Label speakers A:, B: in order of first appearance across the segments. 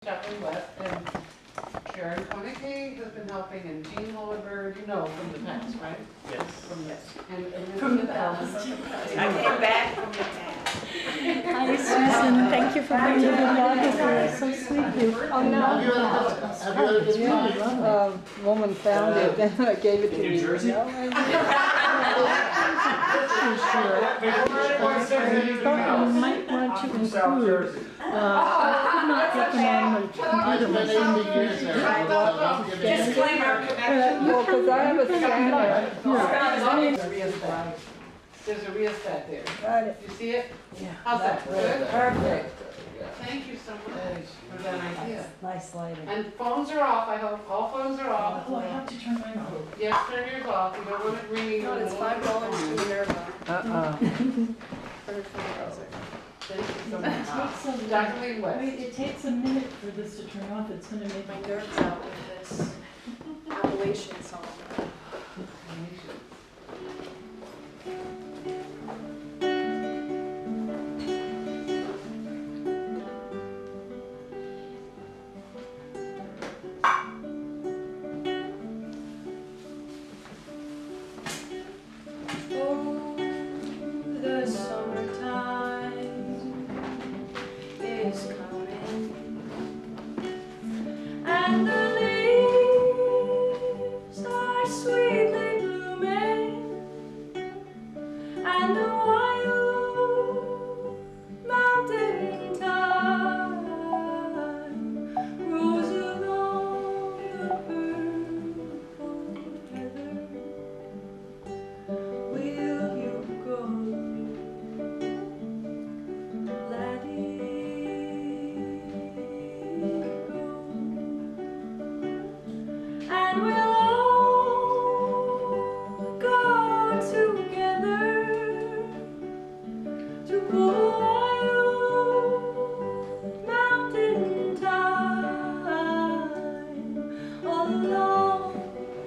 A: Jacqueline West, and Karen Koenigke has been helping, and Jean Hollenberg, you know, from the past, right?
B: Yes.
A: From this. And
C: From the
A: Elizabeth Allen.
C: past. I came back from the past.
D: Hi, Susan. Thank you for being the videographer. So sweet.
A: Oh, no.
B: Have you ever been
D: A woman found it and I gave it to
B: In
D: me.
B: New Jersey?
D: No, I you might want to include. I could not get them on the computer myself.
C: Disclaimer.
D: Well, because I have a scanner.
A: There's a rheostat there.
D: Got it.
A: You see it?
D: Yeah.
A: How's that? Good?
D: Perfect.
A: Thank you so much for that idea.
D: Nice lighting.
A: And phones are off, I hope. All phones are off.
C: Oh, I have to turn mine off.
A: Yes, turn yours off. You don't want it ringing.
E: No, it's $5 to Minerva.
A: Thank you so much.
C: It takes a
A: Jacqueline West.
C: Wait, it takes a minute for this to turn off. It's gonna make
E: My nerves out with this Appalachian song. Oh, the summertime is coming, and the leaves are sweetly blooming, and the wild mountain thyme grows along the purple heather. Will you go, laddie, go? And we'll all go together to wild mountain thyme all along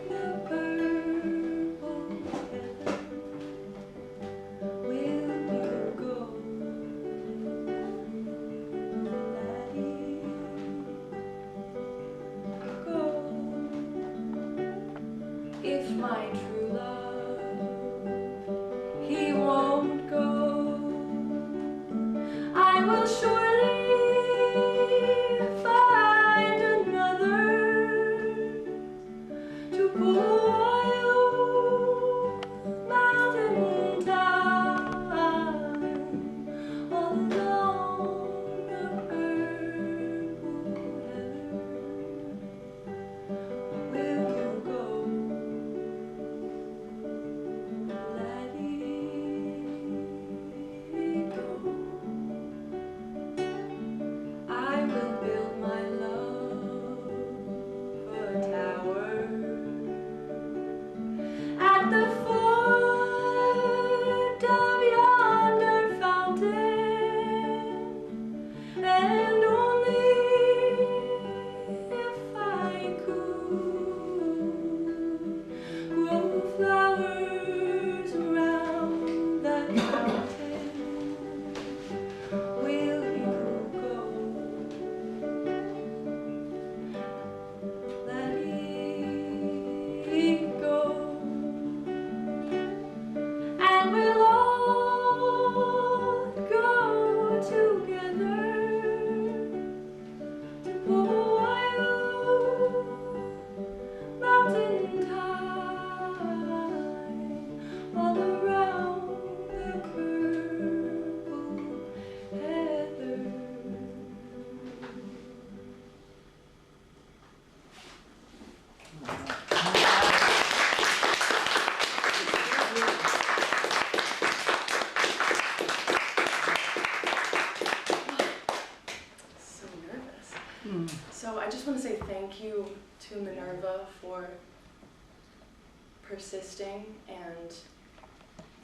E: the purple heather. Will you go, laddie, go? If my true love, he won't go, I will surely find another to pull wild mountain thyme all along the purple heather. Will you go, laddie, go? I will build my love a tower at the foot of yonder fountain, and only if I could grow flowers around that fountain. Will you go, laddie, go? And we'll all go together to wild mountain thyme all around the purple heather. So nervous. So I just want to say thank you to Minerva for persisting and,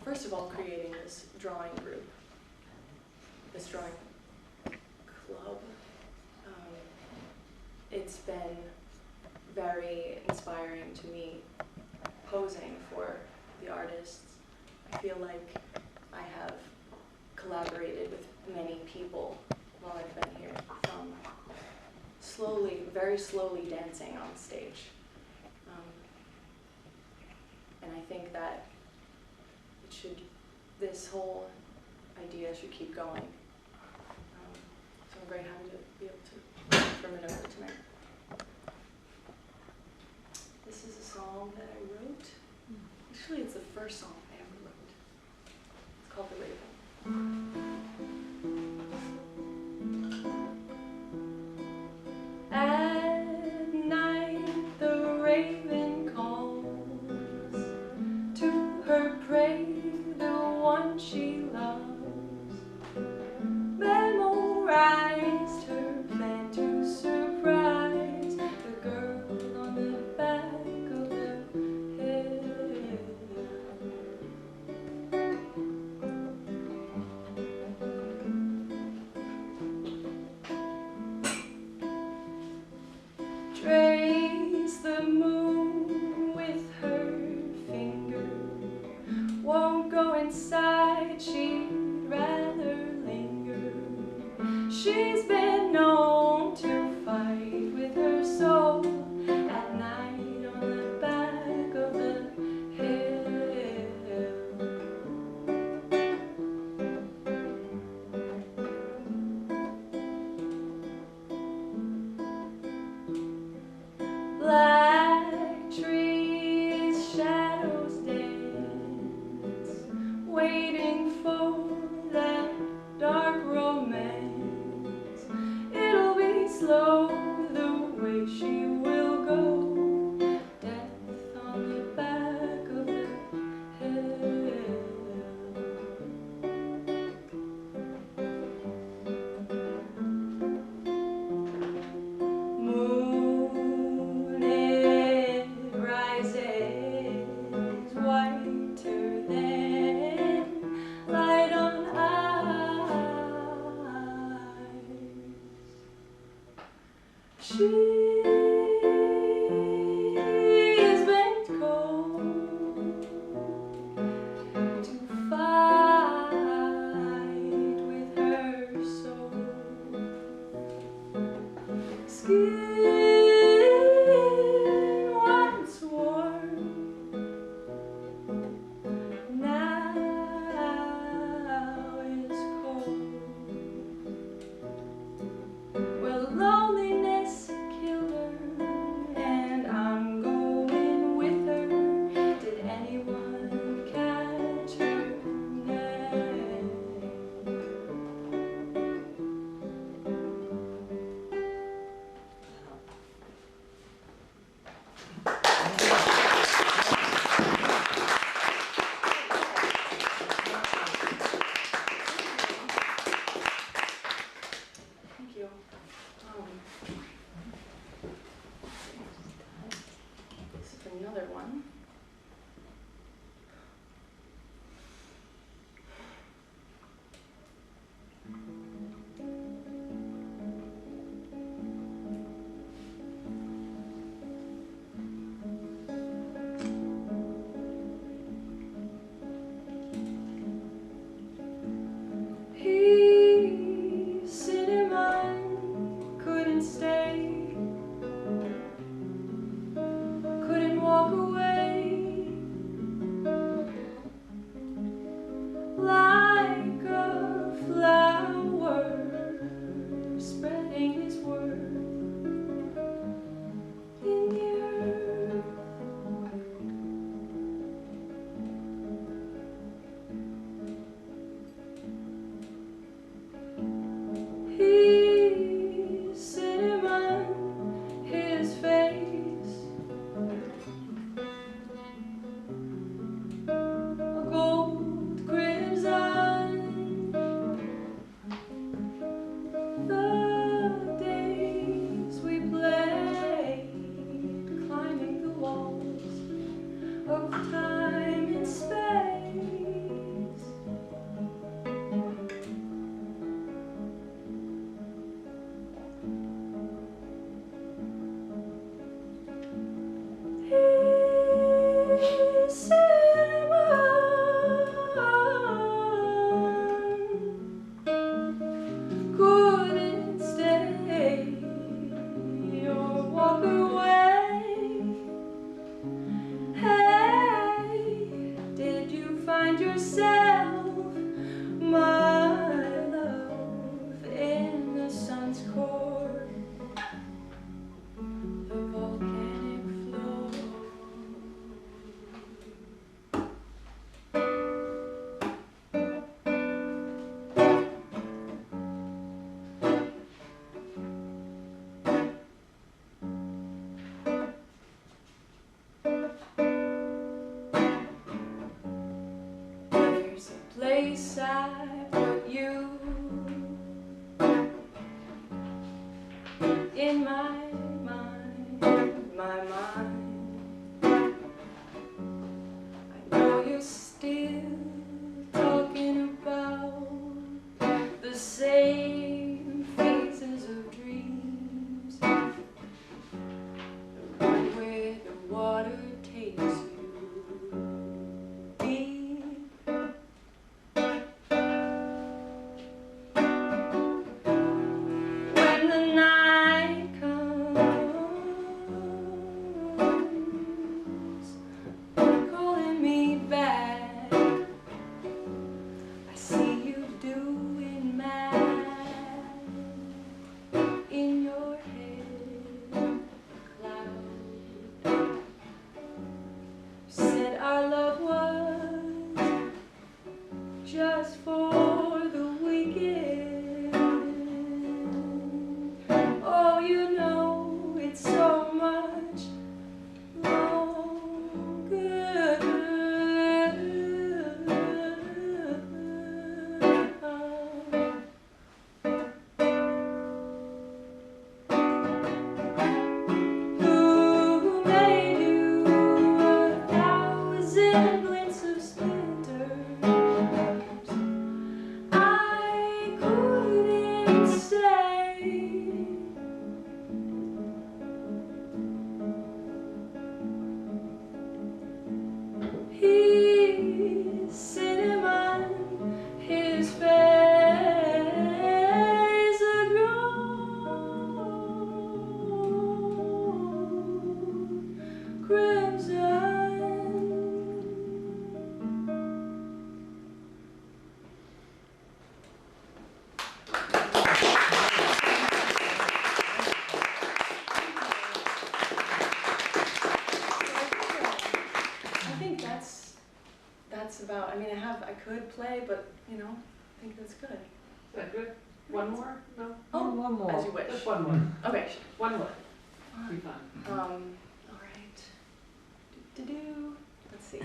E: first of all, creating this drawing group, this drawing club. It's been very inspiring to me posing for the artists. I feel like I have collaborated with many people while I've been here, from very slowly dancing on stage. And I think that this whole idea should keep going. So I'm very happy to be able to perform it over tonight. This is a song that I wrote. Actually, it's the first song I ever wrote. It's called The Raven. At night the raven calls to her prey, the one she loves. Memorized her plan to surprise the girl on the back of the hill. Trace the moon with her finger. Won't go inside, she'd rather linger. She's been known to fight with her soul at night on the back of the hill. Black trees, shadows dance, waiting for that dark romance. It'll be slow the way she will go. Death on the back of the hill. Moon, it rises whiter than beside you in my mind, my mind. I know you're still talking about the same phases of dreams, the one where the water takes you deep. When the night comes, calling me back, I see you doing math in your head, cloud. You said our love was just for the weekend. Oh, you know it's so much longer. Who made you 1,000 glints of splinters? I couldn't say. He's cinnamon, his face aglow, crimson. I think that's about, I mean, I could play, but, you know, I think that's good.
A: Is that good? One more? No?
E: Oh,
B: one more.
E: as you wish.
A: Just one more.
E: Okay.
A: One more. Be fun.
E: All right. Do-do-do. Let's see.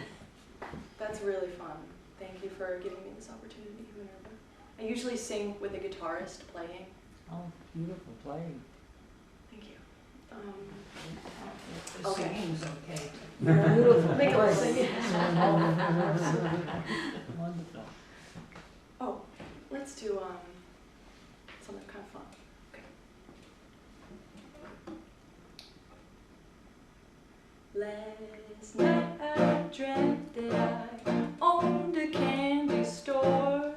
E: That's really fun. Thank you for giving me this opportunity, Minerva. I usually sing with a guitarist playing.
B: Oh, beautiful playing.
E: Thank you.
C: The
E: Okay.
C: singing's okay.
B: Beautiful
E: Make a
B: playing.
E: sing.
B: Wonderful.
E: Oh, let's do something kind of fun. Okay. Last night I dreamt that I owned a candy store.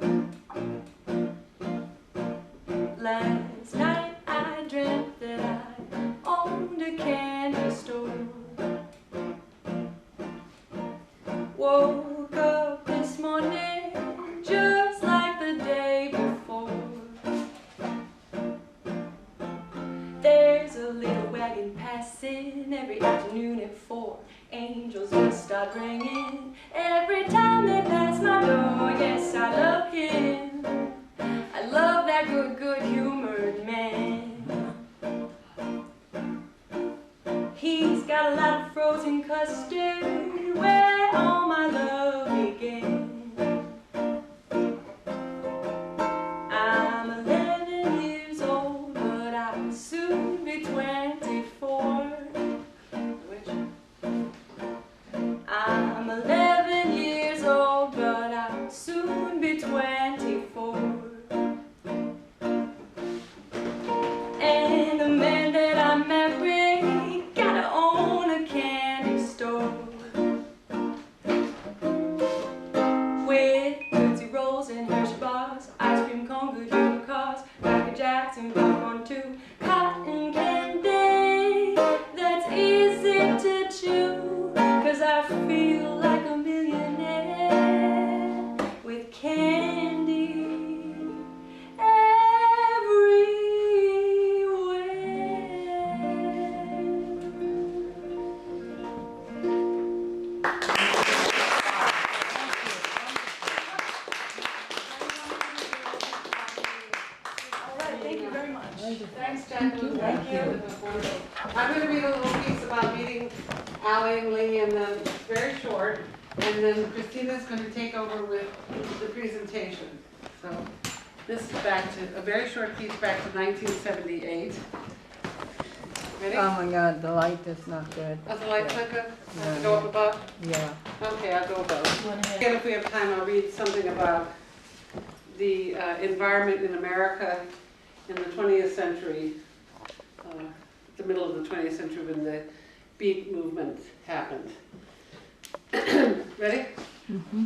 E: Last night I dreamt that I owned a candy store. Woke up this morning just like the day before. There's a little wagon passing every afternoon at 4. Angels will start ringing every time
A: and then Christina's going to take over with the presentation. So this is back to, a very short piece back to 1978. Ready?
B: Oh my God, the light is not good.
A: Oh, the light's not good? I have to go up above?
B: Yeah.
A: Okay, I'll go above.
C: One hand.
A: Again, if we have time, I'll read something about the environment in America in the 20th century, the middle of the 20th century when the beat movement happened. Ready?
B: Mm-hmm.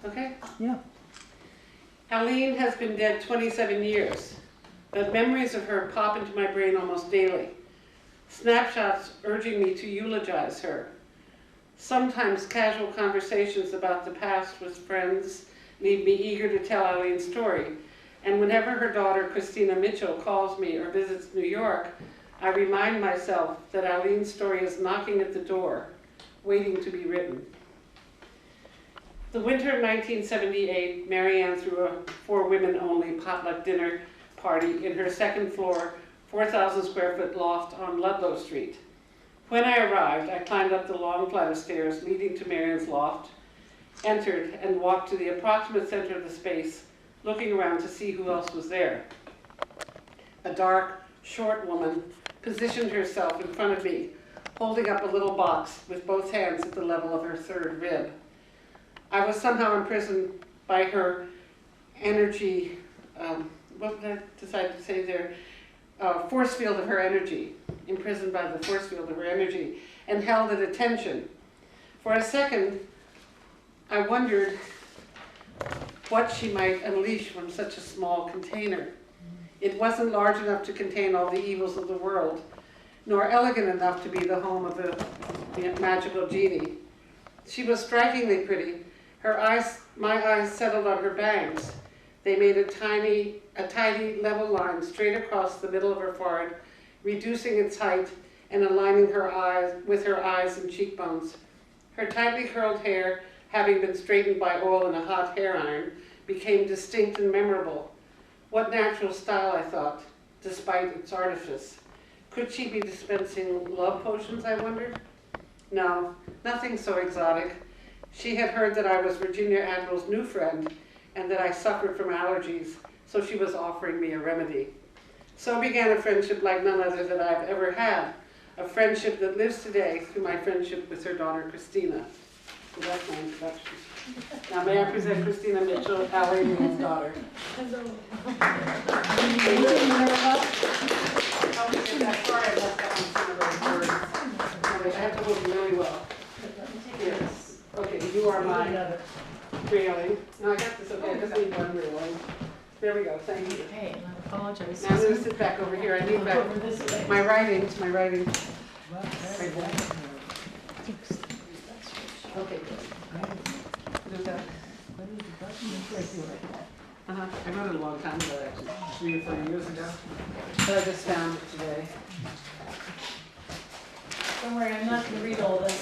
A: Okay?
B: Yeah.
A: Alene has been dead 27 years, but memories of her pop into my brain almost daily. Snapshots urging me to eulogize her. Sometimes casual conversations about the past with friends leave me eager to tell Alene's story. And whenever her daughter, Christina Mitchell, calls me or visits New York, I remind myself that Alene's story is knocking at the door, waiting to be written. The winter of 1978, Marianne threw a for-women-only potluck dinner party in her second floor, 4,000 square foot loft on Ludlow Street. When I arrived, I climbed up the long flight of stairs leading to Marianne's loft, entered, and walked to the approximate center of the space, looking around to see who else was there. A dark, short woman positioned herself in front of me, holding up a little box with both hands at the level of her third rib. I was somehow imprisoned by her energy, what did I decide to say there? Force field of her energy, imprisoned by the force field of her energy, and held at attention. For a second, I wondered what she might unleash from such a small container. It wasn't large enough to contain all the evils of the world, nor elegant enough to be the home of the magical genie. She was strikingly pretty. Her eyes, my eyes settled on her bangs. They made a tidy level line straight across the middle of her forehead, reducing its height and aligning her eyes with her eyes and cheekbones. Her tightly curled hair, having been straightened by oil in a hot hair iron, became distinct and memorable. What natural style, I thought, despite its artifice. Could she be dispensing love potions, I wondered? No, nothing so exotic. She had heard that I was Virginia Admiral's new friend and that I suffered from allergies, so she was offering me a remedy. So began a friendship like none other that I've ever had, a friendship that lives today through my friendship with her daughter, Christina. So that's my introduction. Now may I present Christina Mitchell, Alene Lee's daughter.
C: Hello.
A: Thank you, Minerva. I'll get that. Sorry I left out some of those words. I have to hold them really well. Yes. Okay, you are my railing. No, I got this okay. I just need one railing. There we go. Thank you.
C: Hey, and I apologize.
A: Now I'm going to sit back over here. I need back
C: Over this way.
A: my writings. My writing.
B: Well,
A: Right there. Okay, good. There's that. I wrote it a long time ago, actually, 3 or 4 years ago. But I just found it today.
C: Don't worry, I'm not going to read all this.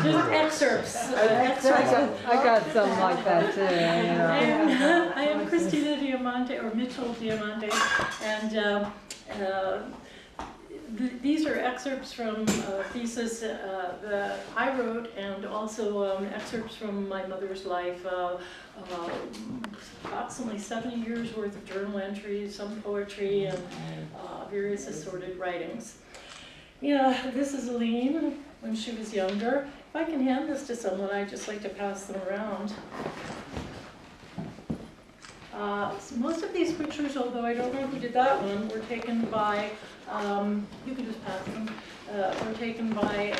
C: Just excerpts.
B: I got something like that too.
C: I am Christina Diamante, or Mitchell Diamante, and these are excerpts from a thesis that I wrote, and also excerpts from my mother's life. Approximately 70 years worth of journal entries, some poetry, and various assorted writings. Yeah, this is Alene when she was younger. If I can hand this to someone, I'd just like to pass them around. So most of these pictures, although I don't know who did that one, were taken by, you can just pass them, were taken by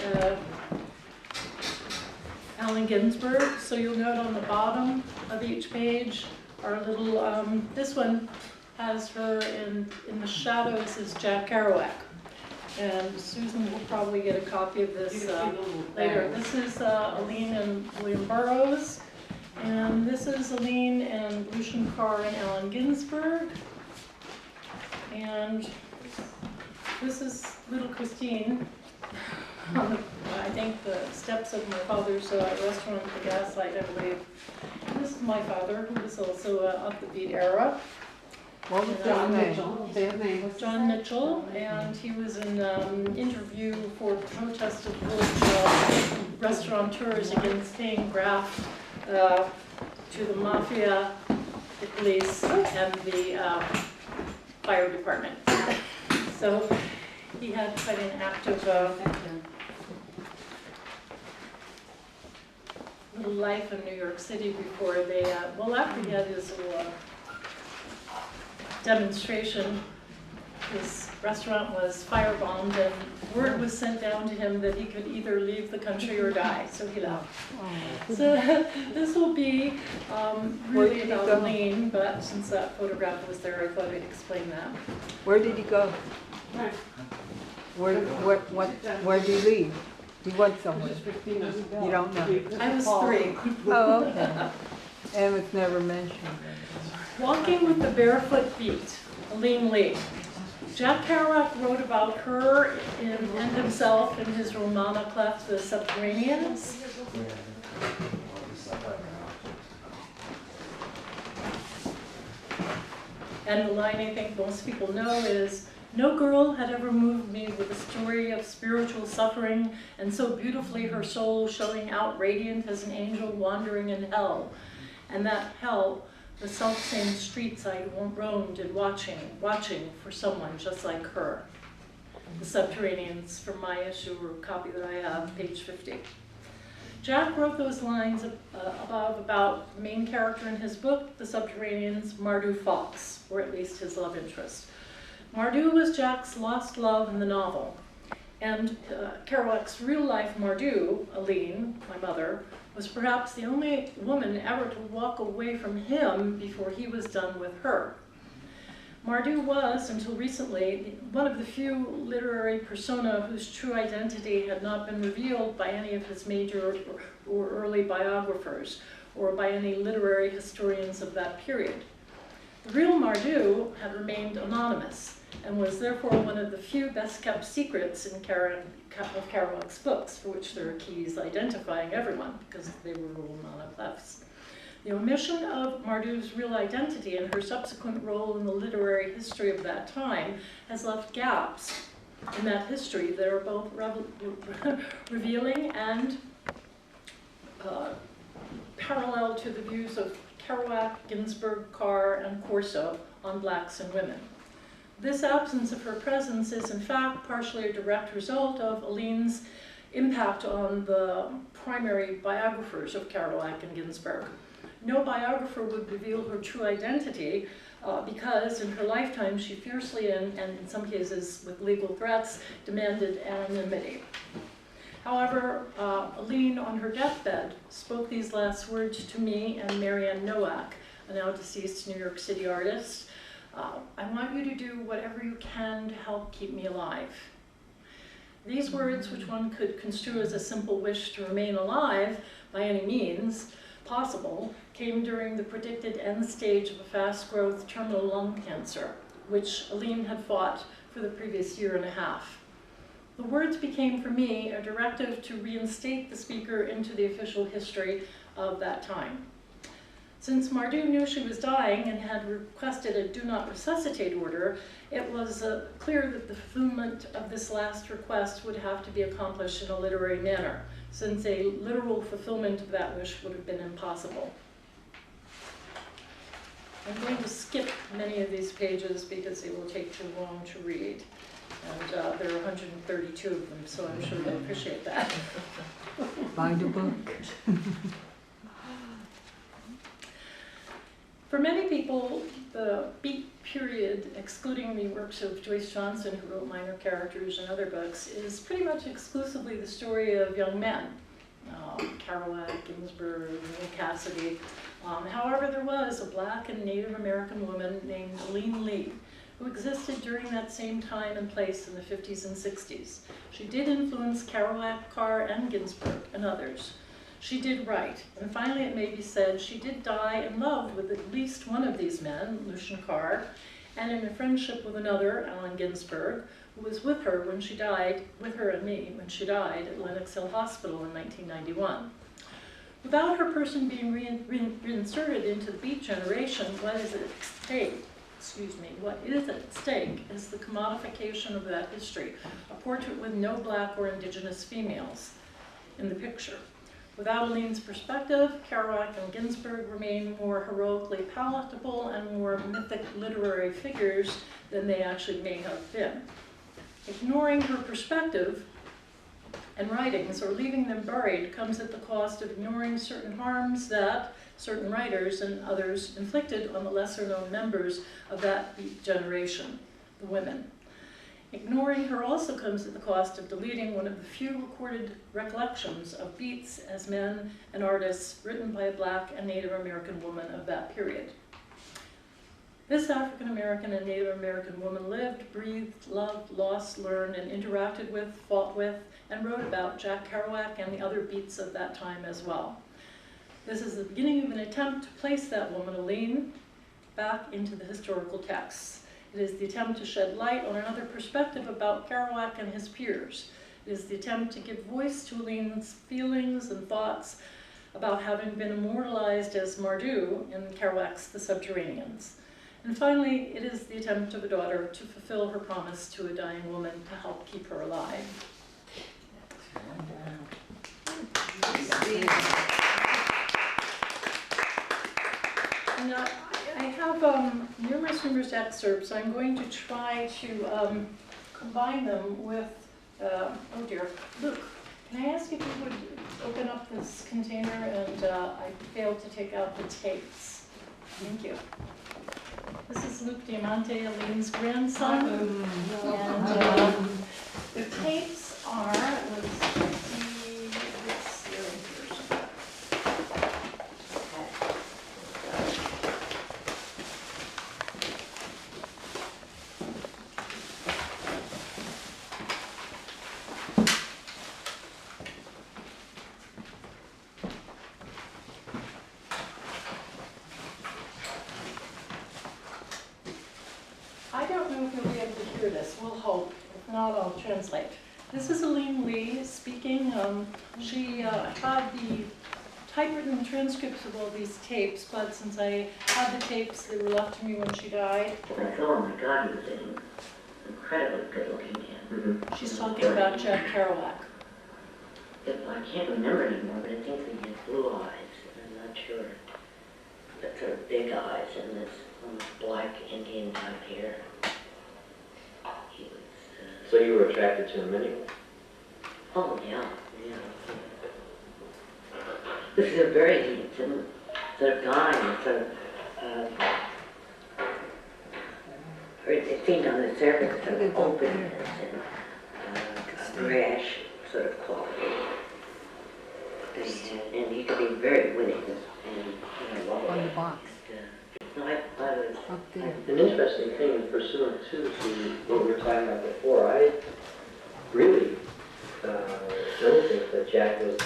C: Allen Ginsberg. So you'll note on the bottom of each page our little, this one has her in the shadows is Jack Kerouac. And Susan will probably get a copy of this later. This is Alene and William Burroughs. And this is Alene and Lucian Carr and Allen Ginsberg. And this is little Christine on the, I think, the steps of my father's restaurant, the Gaslight, I believe. And this is my father, who was also of the Beat era.
B: What was his
A: John
B: name?
A: Mitchell, say his name.
C: John Mitchell, and he was in interview for protest of village restaurateurs against paying graft to the mafia, the police, and the fire department. So he had quite an active little life in New York City before they, well, after he had his little demonstration, his restaurant was firebombed, and word was sent down to him that he could either leave the country or die, so he left. So this will be really about Alene, but since that photograph was there, I thought I'd explain that.
B: Where did he go?
A: Right.
B: Where did he leave? He went somewhere. You don't know.
C: I was 3.
B: Oh, okay. And it's never mentioned.
C: Walking with the Barefoot Beat, Alene Lee. Jack Kerouac wrote about her and himself in his Romana clef, The Subterraneans. And the line I think most people know is, "No girl had ever moved me with a story of spiritual suffering, and so beautifully her soul showing out radiant as an angel wandering in hell. And that hell, the self-same streets I roamed and watching for someone just like her." The Subterraneans from my issue, or copy that I have, page 50. Jack wrote those lines above about the main character in his book, The Subterraneans, Mardou Fox, or at least his love interest. Mardou was Jack's lost love in the novel, and Kerouac's real-life Mardou, Alene, my mother, was perhaps the only woman ever to walk away from him before he was done with her. Mardou was, until recently, one of the few literary persona whose true identity had not been revealed by any of his major or early biographers, or by any literary historians of that period. The real Mardou had remained anonymous, and was therefore one of the few best-kept secrets in Kerouac's books, for which there are keys identifying everyone, because they were all monoclefs. The omission of Mardou's real identity and her subsequent role in the literary history of that time has left gaps in that history that are both revealing and parallel to the views of Kerouac, Ginsberg, Carr, and Corso on blacks and women. This absence of her presence is in fact partially a direct result of Alene's impact on the primary biographers of Kerouac and Ginsberg. No biographer would reveal her true identity because in her lifetime she fiercely and in some cases with legal threats demanded anonymity. However, Alene on her deathbed spoke these last words to me and Marianne Nowak, a now deceased New York City artist. "I want you to do whatever you can to help keep me alive." These words, which one could construe as a simple wish to remain alive by any means possible, came during the predicted end stage of a fast-growth terminal lung cancer, which Alene had fought for the previous year and a half. The words became, for me, a directive to reinstate the speaker into the official history of that time. Since Mardou knew she was dying and had requested a do not resuscitate order, it was clear that the fulfillment of this last request would have to be accomplished in a literary manner, since a literal fulfillment of that wish would have been impossible. I'm going to skip many of these pages because they will take too long to read. And there are 132 of them, so I'm sure they'll appreciate that.
B: Buy the book.
C: For many people, the Beat period, excluding the works of Joyce Johnson, who wrote Minor Characters and other books, is pretty much exclusively the story of young men. Kerouac, Ginsberg, Neal Cassady. However, there was a black and Native American woman named Alene Lee, who existed during that same time and place in the 50s and 60s. She did influence Kerouac, Carr, and Ginsberg, and others. She did write, and finally it may be said she did die in love with at least one of these men, Lucien Carr, and in a friendship with another, Allen Ginsberg, who was with her when she died, with her and me, when she died at Lenox Hill Hospital in 1991. Without her person being reinserted into the Beat generation, what is it at stake? what is at stake is the commodification of that history, a portrait with no black or indigenous females in the picture. Without Alene's perspective, Kerouac and Ginsberg remain more heroically palatable and more mythic literary figures than they actually may have been. Ignoring her perspective and writings or leaving them buried comes at the cost of ignoring certain harms that certain writers and others inflicted on the lesser-known members of that generation, the women. Ignoring her also comes at the cost of deleting one of the few recorded recollections of beats as men and artists written by a Black and Native American woman of that period. This African American and Native American woman lived, breathed, loved, lost, learned, and interacted with, fought with, and wrote about Jack Kerouac and the other beats of that time as well. This is the beginning of an attempt to place that woman, Alene, back into the historical texts. It is the attempt to shed light on another perspective about Kerouac and his peers. It is the attempt to give voice to Alene's feelings and thoughts about having been immortalized as Mardou in Kerouac's The Subterraneans. And finally, it is the attempt of a daughter to fulfill her promise to a dying woman to help keep her alive. And I have numerous excerpts. I'm going to try to combine them with, oh dear, Luke, can I ask if you would open up this container, and I failed to take out the tapes. Thank you. This is Luke Diamante, Alene's grandson, and the tapes are, let's see, I don't know if you'll be able to hear this. We'll hope. If not, I'll translate. This is Alene Lee speaking. She had the typewritten transcripts of all these tapes, but since I had the tapes, they were left to me when she died.
F: I thought, oh my God, he was an incredibly good-looking man.
C: She's talking about Jack Kerouac.
F: I can't remember anymore, but I think he had blue eyes. I'm not sure. But sort of big eyes and this black Indian type hair. He was.
G: So you were attracted to him anyway?
F: Oh yeah. This is a very handsome sort of guy, sort of. It seemed on the surface sort of openness and a brash sort of quality. And he could be very winning. And
B: On the box.
F: No, I was
B: Up there.
G: An interesting thing in pursuant to what we were talking about before, I really don't think that Jack was.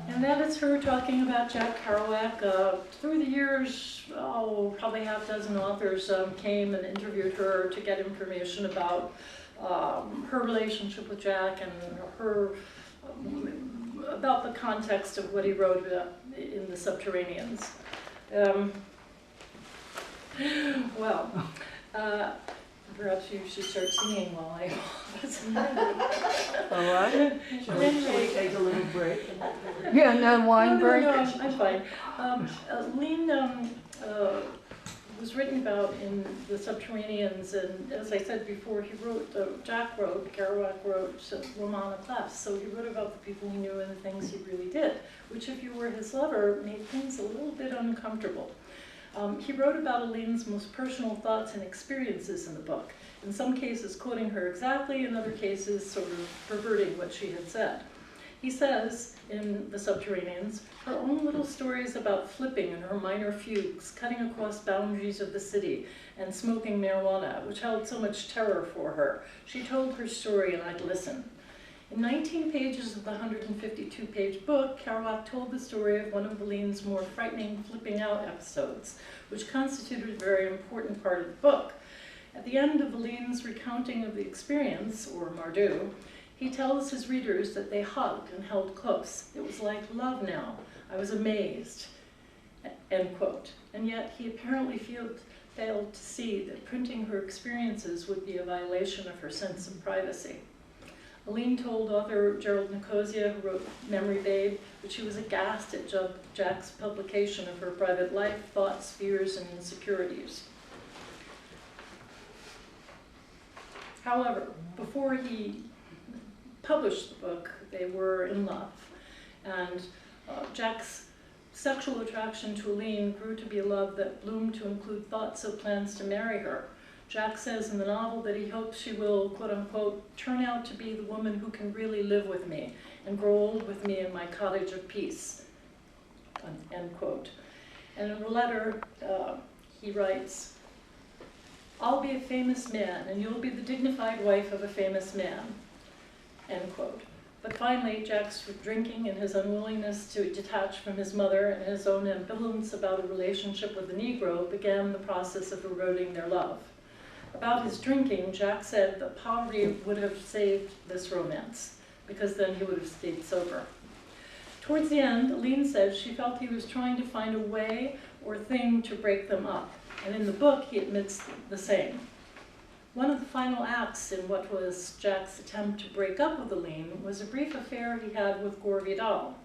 C: And that is her talking about Jack Kerouac. Through the years, probably half a dozen authors came and interviewed her to get information about her relationship with Jack and her about the context of what he wrote in the Subterraneans. Perhaps you should start singing while I was
B: All right.
C: Shall we
B: take a little break? Yeah, no wine break?
C: No, I'm fine. Alene was written about in the Subterraneans, and as I said before, he wrote, Jack wrote, Kerouac wrote Roman Eclipse, so he wrote about the people he knew and the things he really did, which if you were his lover, made things a little bit uncomfortable. He wrote about Alene's most personal thoughts and experiences in the book, in some cases quoting her exactly, in other cases sort of perverting what she had said. He says, in The Subterraneans, her own little stories about flipping in her minor fugues, cutting across boundaries of the city, and smoking marijuana, which held so much terror for her. She told her story and I'd listen. In 19 pages of the 152-page book, Kerouac told the story of one of Alene's more frightening flipping out episodes, which constituted a very important part of the book. At the end of Alene's recounting of the experience, or Mardou, he tells his readers that they hugged and held close. It was like love now. I was amazed, end quote. And yet he apparently failed to see that printing her experiences would be a violation of her sense of privacy. Alene told author Gerald Nicosia, who wrote Memory Babe, that she was aghast at Jack's publication of her private life, thoughts, fears, and insecurities. However, before he published the book, they were in love, and Jack's sexual attraction to Alene grew to be a love that bloomed to include thoughts of plans to marry her. Jack says in the novel that he hopes she will, quote unquote, turn out to be the woman who can really live with me and grow old with me in my cottage of peace, end quote. And in a letter, he writes, I'll be a famous man and you'll be the dignified wife of a famous man, end quote. But finally, Jack's drinking and his unwillingness to detach from his mother and his own ambivalence about a relationship with the Negro began the process of eroding their love. About his drinking, Jack said that poverty would have saved this romance, because then he would have stayed sober. Towards the end, Alene said she felt he was trying to find a way or thing to break them up, and in the book he admits the same. One of the final acts in what was Jack's attempt to break up with Alene was a brief affair he had with Gore Vidal,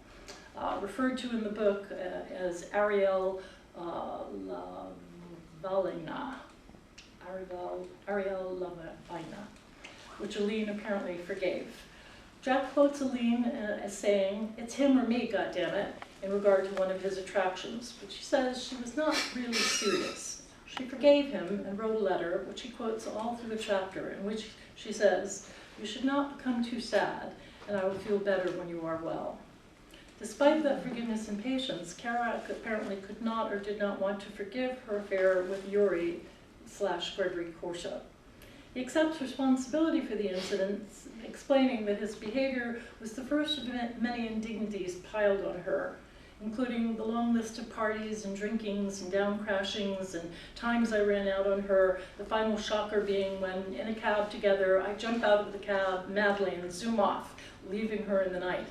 C: referred to in the book as Ariel Lavina. Ariel Lavina, which Alene apparently forgave. Jack quotes Alene as saying, "It's him or me, goddammit," in regard to one of his attractions, but she says she was not really serious. She forgave him and wrote a letter, which he quotes all through the chapter, in which she says, "You should not become too sad, and I will feel better when you are well." Despite that forgiveness and patience, Kerouac apparently could not or did not want to forgive her affair with Yuri/Gregory Corso. He accepts responsibility for the incident, explaining that his behavior was the first of many indignities piled on her, including the long list of parties and drinkings and down crashings and times I ran out on her, the final shocker being when, in a cab together, I jump out of the cab madly and zoom off, leaving her in the night.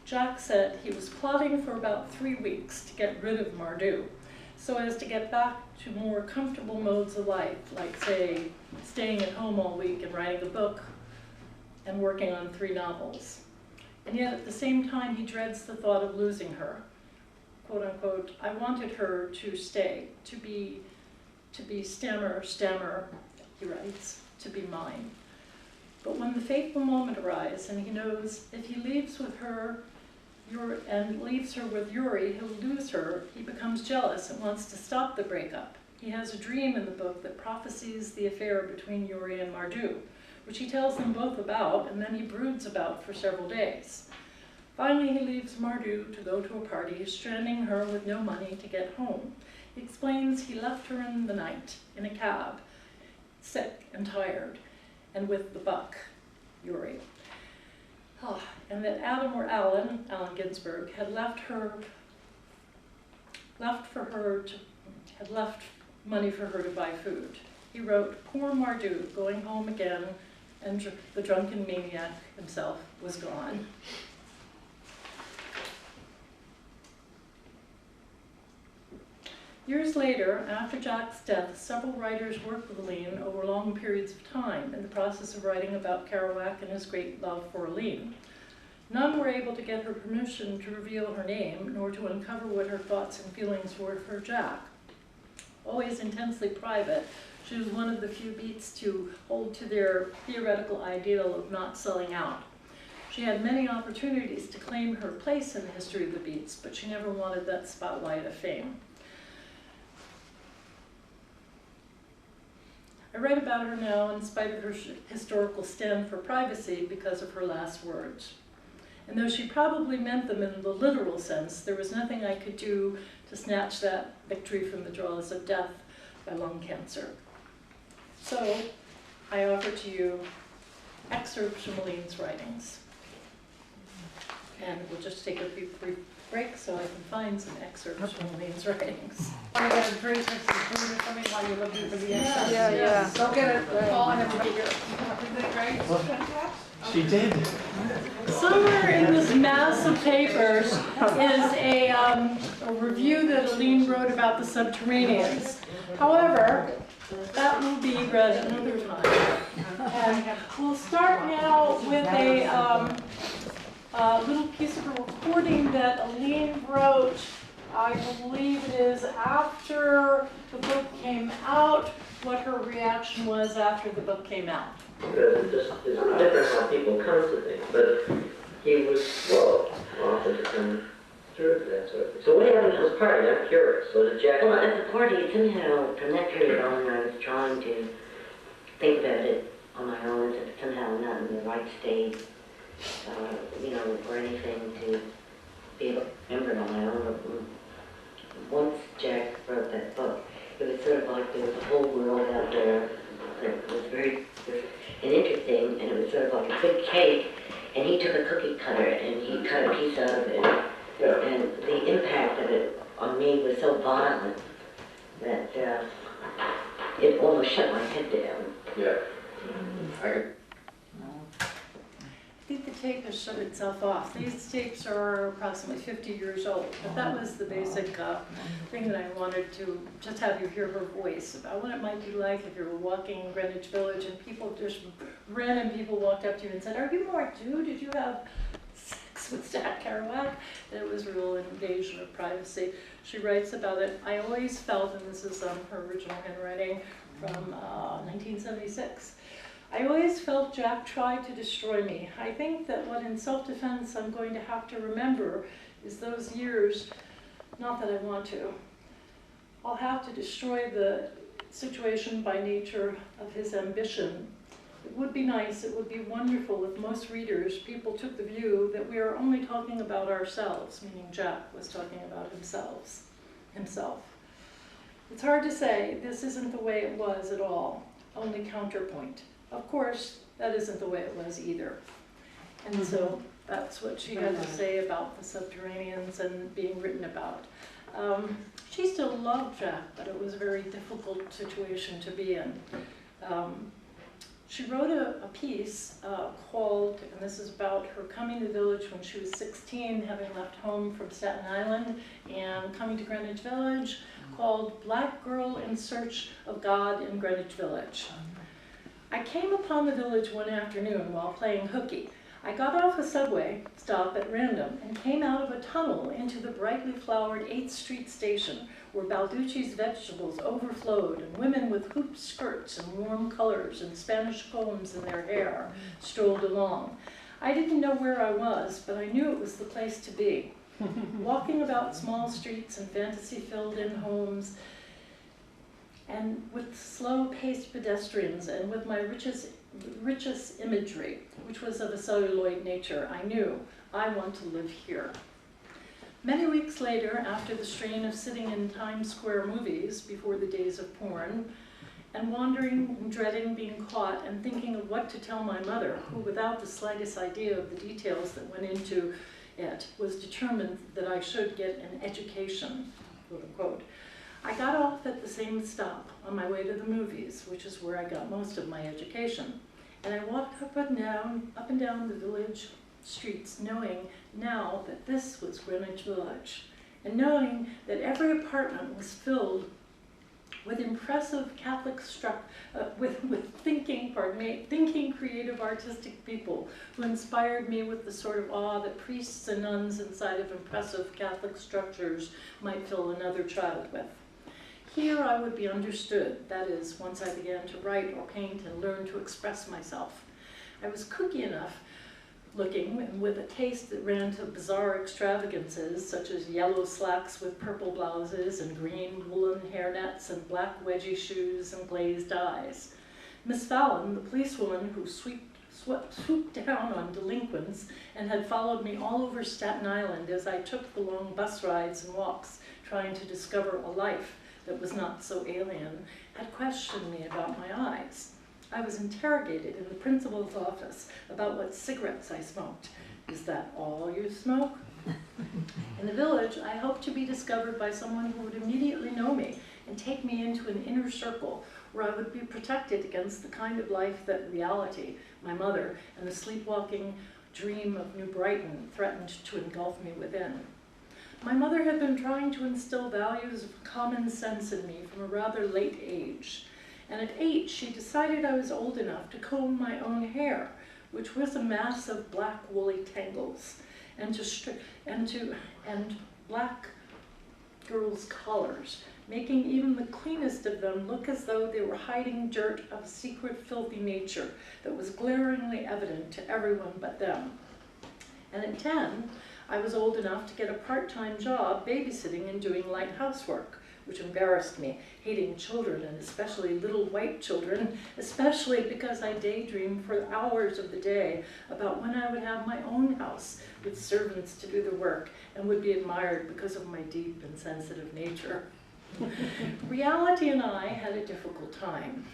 C: Jack said he was plotting for about 3 weeks to get rid of Mardou, so as to get back to more comfortable modes of life, like, say, staying at home all week and writing a book and working on 3 novels. And yet at the same time he dreads the thought of losing her. Quote unquote, "I wanted her to stay, to be stammer, he writes, to be mine. But when the fateful moment arrives and he knows if he leaves with her and leaves her with Yuri, he'll lose her, he becomes jealous and wants to stop the breakup. He has a dream in the book that prophesies the affair between Yuri and Mardou, which he tells them both about and then he broods about for several days. Finally, he leaves Mardou to go to a party, stranding her with no money to get home. He explains he left her in the night, in a cab, sick and tired, and with the buck, Yuri. And that Adam or Allen Ginsberg, had left money for her to buy food. He wrote, "Poor Mardou, going home again, and the drunken maniac himself was gone." Years later, after Jack's death, several writers worked with Alene over long periods of time in the process of writing about Kerouac and his great love for Alene. None were able to get her permission to reveal her name, nor to uncover what her thoughts and feelings were for Jack. Always intensely private, she was one of the few beats to hold to their theoretical ideal of not selling out. She had many opportunities to claim her place in the history of the beats, but she never wanted that spotlight of fame. I write about her now in spite of her historical stand for privacy because of her last words. And though she probably meant them in the literal sense, there was nothing I could do to snatch that victory from the jaws of death by lung cancer. So I offer to you excerpts from Alene's writings. And we'll just take a brief break so I can find some excerpts from Alene's writings.
A: Want to get a drink or some food or something while you're looking for the excerpts?
B: Yeah.
A: Go get it, Paul, and everybody here. Isn't it great?
G: She did.
C: Somewhere in this mass of papers is a review that Alene wrote about the Subterraneans. However, that will be read another time. And we'll start now with a little piece of a recording that Alene wrote. I believe it is after the book came out, what her reaction was after the book came out.
G: Because it's different how people come to things, but he was, well, often to come through that sort of thing. So what happened at this party? I'm curious. So did Jack...
F: Well, at the party, somehow, from that period on, I was trying to think about it on my own, and somehow not in the right state, you know, or anything to be able to remember it on my own. But once Jack wrote that book, it was sort of like there was a whole world out there that was very and interesting, and it was sort of like a big cake, and he took a cookie cutter and he cut a piece out of it.
G: Yeah.
F: And the impact of it on me was so violent that it almost shut my head down.
G: Yeah. I could...
C: I think the tape has shut itself off. These tapes are approximately 50 years old, but that was the basic thing that I wanted to just have you hear her voice about what it might be like if you were walking in Greenwich Village and people, just random people walked up to you and said, "Are you Mardou? Did you have sex with Jack Kerouac?" And it was a real invasion of privacy. She writes about it. I always felt, and this is her original handwriting from 1976, I always felt Jack tried to destroy me. I think that what in self-defense I'm going to have to remember is those years, not that I want to. I'll have to destroy the situation by nature of his ambition. It would be nice, it would be wonderful if most readers, people took the view that we are only talking about ourselves, meaning Jack was talking about himself. It's hard to say, this isn't the way it was at all, only counterpoint. Of course, that isn't the way it was either. And so that's what she had to say about the Subterraneans and being written about. She still loved Jack, but it was a very difficult situation to be in. She wrote a piece called, and this is about her coming to the village when she was 16, having left home from Staten Island and coming to Greenwich Village, called "Black Girl in Search of God in Greenwich Village." I came upon the village one afternoon while playing hooky. I got off a subway stop at random and came out of a tunnel into the brightly flowered 8th Street station where Balducci's vegetables overflowed and women with hooped skirts and warm colors and Spanish combs in their hair strolled along. I didn't know where I was, but I knew it was the place to be. Walking about small streets and fantasy-filled-in homes, and with slow-paced pedestrians and with my richest imagery, which was of a celluloid nature, I knew I want to live here. Many weeks later, after the strain of sitting in Times Square movies before the days of porn, and wandering and dreading being caught and thinking of what to tell my mother, who without the slightest idea of the details that went into it, was determined that I should get an education, quote unquote, I got off at the same stop on my way to the movies, which is where I got most of my education. And I walked up and down the village streets, knowing now that this was Greenwich Village, and knowing that every apartment was filled with impressive Catholic thinking, creative, artistic people who inspired me with the sort of awe that priests and nuns inside of impressive Catholic structures might fill another child with. Here I would be understood, that is, once I began to write or paint and learn to express myself. I was kooky enough looking and with a taste that ran to bizarre extravagances, such as yellow slacks with purple blouses and green woolen hairnets and black wedgie shoes and glazed eyes. Miss Fallon, the policewoman who swooped down on delinquents and had followed me all over Staten Island as I took the long bus rides and walks trying to discover a life that was not so alien, had questioned me about my eyes. I was interrogated in the principal's office about what cigarettes I smoked. Is that all you smoke? In the village, I hoped to be discovered by someone who would immediately know me and take me into an inner circle where I would be protected against the kind of life that reality, my mother, and the sleepwalking dream of New Brighton threatened to engulf me within. My mother had been trying to instill values of common sense in me from a rather late age, and at 8 she decided I was old enough to comb my own hair, which was a mass of black woolly tangles, and black girls' collars, making even the cleanest of them look as though they were hiding dirt of secret filthy nature that was glaringly evident to everyone but them. And at 10, I was old enough to get a part-time job babysitting and doing light housework, which embarrassed me, hating children, and especially little white children, especially because I daydreamed for hours of the day about when I would have my own house with servants to do the work and would be admired because of my deep and sensitive nature. Reality and I had a difficult time.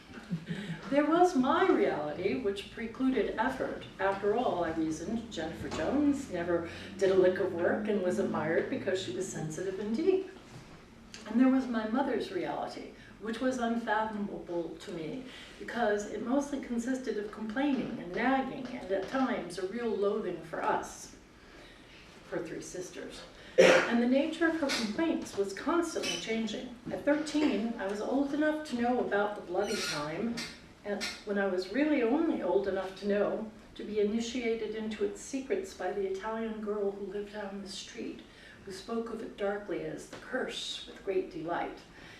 C: There was my reality, which precluded effort. After all, I reasoned, Jennifer Jones never did a lick of work and was admired because she was sensitive and deep. And there was my mother's reality, which was unfathomable to me because it mostly consisted of complaining and nagging and at times a real loathing for us, her 3 sisters. And the nature of her complaints was constantly changing. At 13, I was old enough to know about the bloody time, and when I was really only old enough to know, to be initiated into its secrets by the Italian girl who lived down the street, who spoke of it darkly as the curse with great delight,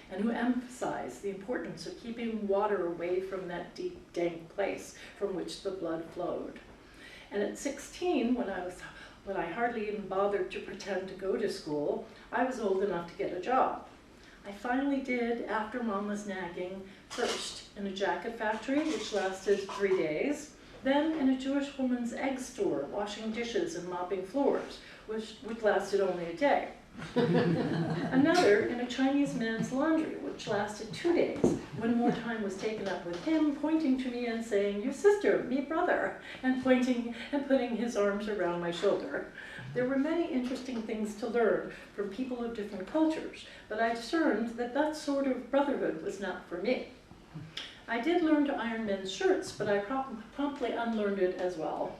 C: and who emphasized the importance of keeping water away from that deep, dank place from which the blood flowed. And at 16, when I hardly even bothered to pretend to go to school, I was old enough to get a job. I finally did, after Mama's nagging, first in a jacket factory, which lasted 3 days, then in a Jewish woman's egg store, washing dishes and mopping floors, which lasted only a day. Another in a Chinese man's laundry, which lasted 2 days, when more time was taken up with him pointing to me and saying, "Your sister, me brother," and pointing and putting his arms around my shoulder. There were many interesting things to learn from people of different cultures, but I discerned that that sort of brotherhood was not for me. I did learn to iron men's shirts, but I promptly unlearned it as well.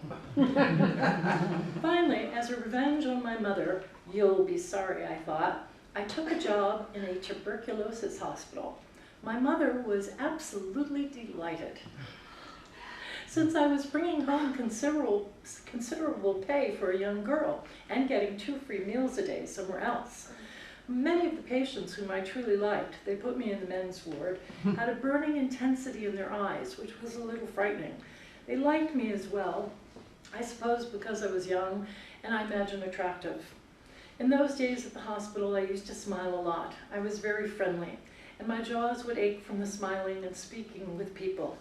C: Finally, as a revenge on my mother, you'll be sorry, I thought, I took a job in a tuberculosis hospital. My mother was absolutely delighted. Since I was bringing home considerable pay for a young girl and getting 2 free meals a day somewhere else. Many of the patients whom I truly liked, they put me in the men's ward, had a burning intensity in their eyes, which was a little frightening. They liked me as well, I suppose because I was young and I imagine attractive. In those days at the hospital, I used to smile a lot. I was very friendly, and my jaws would ache from the smiling and speaking with people.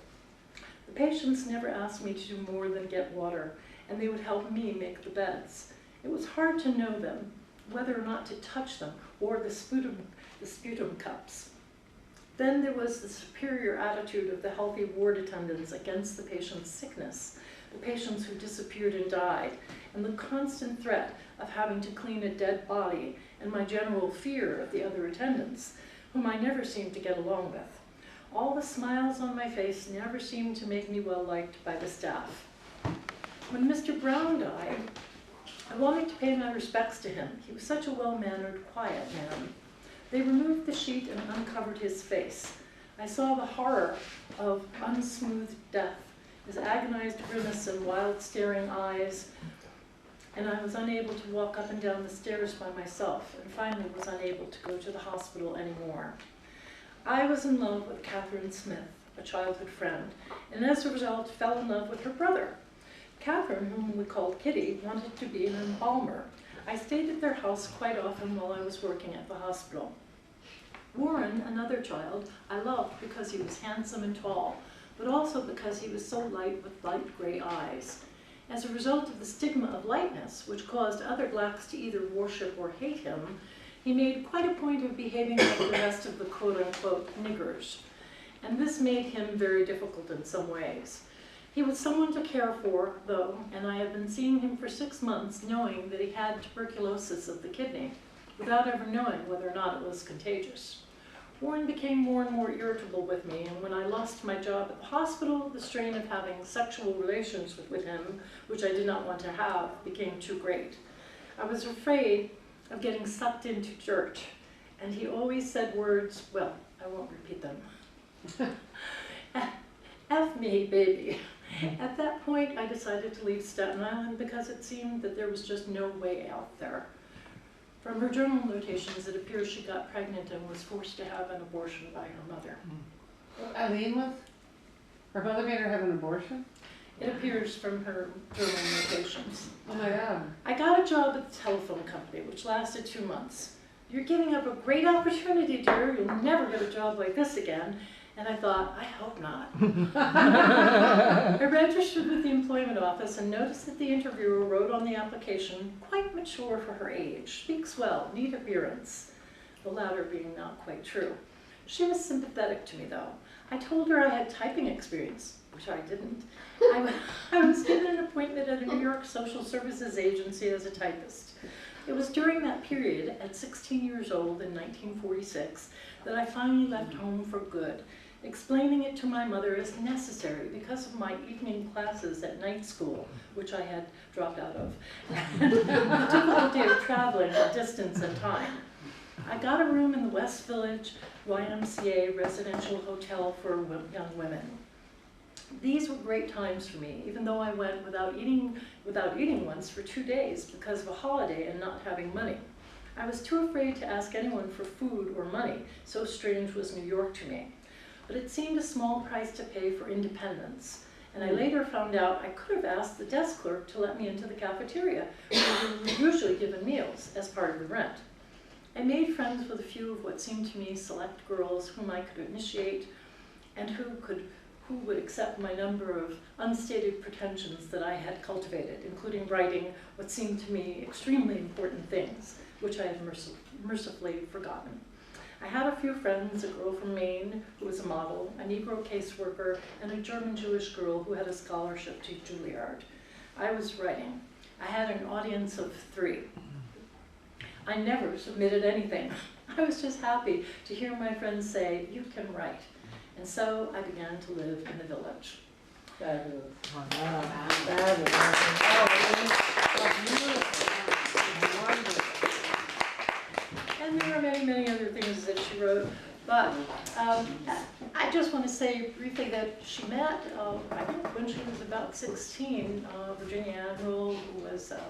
C: The patients never asked me to do more than get water, and they would help me make the beds. It was hard to know them, whether or not to touch them, or the sputum cups. Then there was the superior attitude of the healthy ward attendants against the patient's sickness, the patients who disappeared and died, and the constant threat of having to clean a dead body, and my general fear of the other attendants, whom I never seemed to get along with. All the smiles on my face never seemed to make me well liked by the staff. When Mr. Brown died, I wanted to pay my respects to him. He was such a well-mannered, quiet man. They removed the sheet and uncovered his face. I saw the horror of unsmoothed death, his agonized grimace and wild staring eyes, and I was unable to walk up and down the stairs by myself, and finally was unable to go to the hospital anymore. I was in love with Catherine Smith, a childhood friend, and as a result fell in love with her brother. Catherine, whom we called Kitty, wanted to be an embalmer. I stayed at their house quite often while I was working at the hospital. Warren, another child, I loved because he was handsome and tall, but also because he was so light with light gray eyes. As a result of the stigma of lightness, which caused other blacks to either worship or hate him, he made quite a point of behaving like the rest of the quote-unquote niggers. And this made him very difficult in some ways. He was someone to care for, though, and I had been seeing him for 6 months knowing that he had tuberculosis of the kidney, without ever knowing whether or not it was contagious. Warren became more and more irritable with me, and when I lost my job at the hospital, the strain of having sexual relations with him, which I did not want to have, became too great. I was afraid of getting sucked into dirt, and he always said words, well, I won't repeat them. F me, baby. At that point, I decided to leave Staten Island because it seemed that there was just no way out there. From her journal notations, it appears she got pregnant and was forced to have an abortion by her mother.
A: Alene was? Her mother made her have an abortion?
C: It appears from her journal notations.
A: Oh my God.
C: I got a job at the telephone company, which lasted 2 months. You're giving up a great opportunity, dear. You'll never get a job like this again. And I thought, I hope not. I registered with the employment office and noticed that the interviewer wrote on the application, quite mature for her age, speaks well, neat appearance. The latter being not quite true. She was sympathetic to me though. I told her I had typing experience, which I didn't. I was given an appointment at a New York social services agency as a typist. It was during that period, at 16 years old in 1946, that I finally left home for good, explaining it to my mother as necessary because of my evening classes at night school, which I had dropped out of, and the difficulty of traveling the distance and time. I got a room in the West Village YMCA residential hotel for young women. These were great times for me, even though I went without eating once for 2 days because of a holiday and not having money. I was too afraid to ask anyone for food or money, so strange was New York to me. But it seemed a small price to pay for independence, and I later found out I could have asked the desk clerk to let me into the cafeteria, where we were usually given meals as part of the rent. I made friends with a few of what seemed to me select girls whom I could initiate and who would accept my number of unstated pretensions that I had cultivated, including writing what seemed to me extremely important things, which I had mercifully forgotten. I had a few friends, a girl from Maine who was a model, a Negro caseworker, and a German Jewish girl who had a scholarship to Juilliard. I was writing. I had an audience of 3. I never submitted anything. I was just happy to hear my friends say, "You can write." And so I began to live in the village.
A: Fabulous.
C: And there are many, many other things that she wrote. But I just want to say briefly that she met, I think when she was about 16, Virginia Anvil, who was a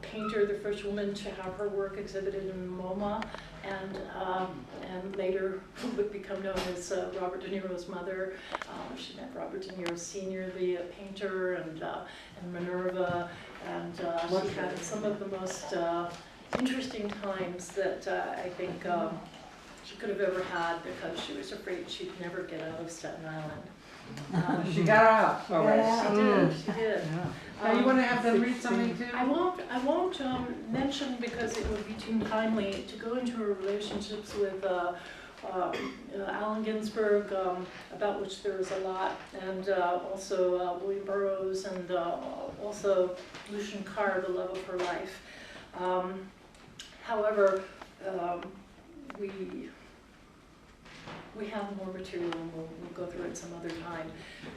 C: painter, the first woman to have her work exhibited in MoMA, and later would become known as Robert De Niro's mother. She met Robert De Niro Sr., the painter, and Minerva, and she had some of the most interesting times that I think she could have ever had because she was afraid she'd never get out of Staten Island.
A: She got out already.
C: She did.
A: Now you want to have them read something too?
C: I won't mention because it would be too timely to go into her relationships with Allen Ginsberg, about which there was a lot, and also William Burroughs, and also Lucian Carr, the love of her life. However, we have more material and we'll go through it some other time.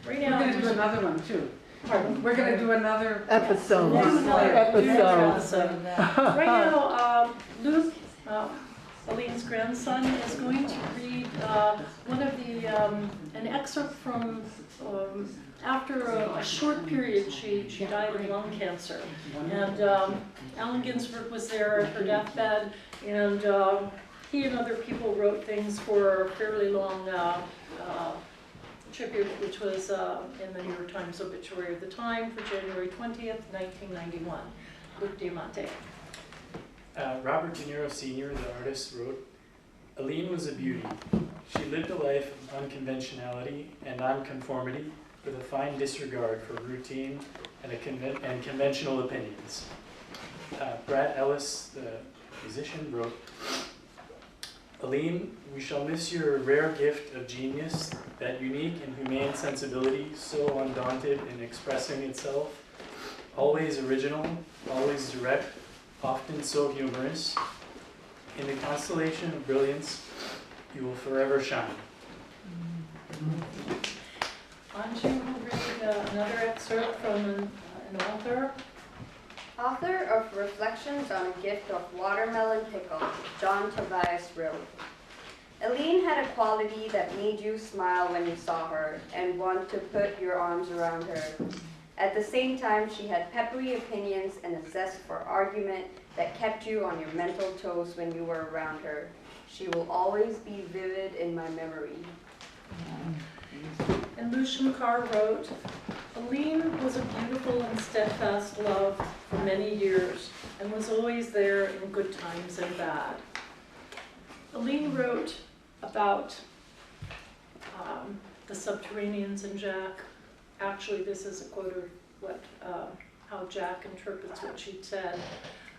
C: Right now,
A: we're going to do another one too.
C: Pardon?
A: We're going to do another
B: episode.
C: Right now, Luke, Alene's grandson, is going to read one of the an excerpt from after a short period. She died of lung cancer, and Allen Ginsberg was there at her deathbed, and he and other people wrote things for a fairly long tribute, which was in the New York Times obituary of the time for January 20th, 1991. Luc Diamante.
H: Robert De Niro Sr., the artist, wrote, "Alene was a beauty. She lived a life of unconventionality and nonconformity with a fine disregard for routine and conventional opinions." Brad Ellis, the musician, wrote, "Alene, we shall miss your rare gift of genius, that unique and humane sensibility so undaunted in expressing itself, always original, always direct, often so humorous. In the constellation of brilliance, you will forever shine.
C: Anju will read another excerpt from an author.
I: Author of Reflections on a Gift of Watermelon Pickle, John Tobias wrote, Alene had a quality that made you smile when you saw her and want to put your arms around her. At the same time, she had peppery opinions and a zest for argument that kept you on your mental toes when you were around her. She will always be vivid in my memory.
C: And Lucian Carr wrote, Alene was a beautiful and steadfast love for many years and was always there in good times and bad. Alene wrote about the Subterraneans and Jack. Actually, this is a quote of what, how Jack interprets what she'd said.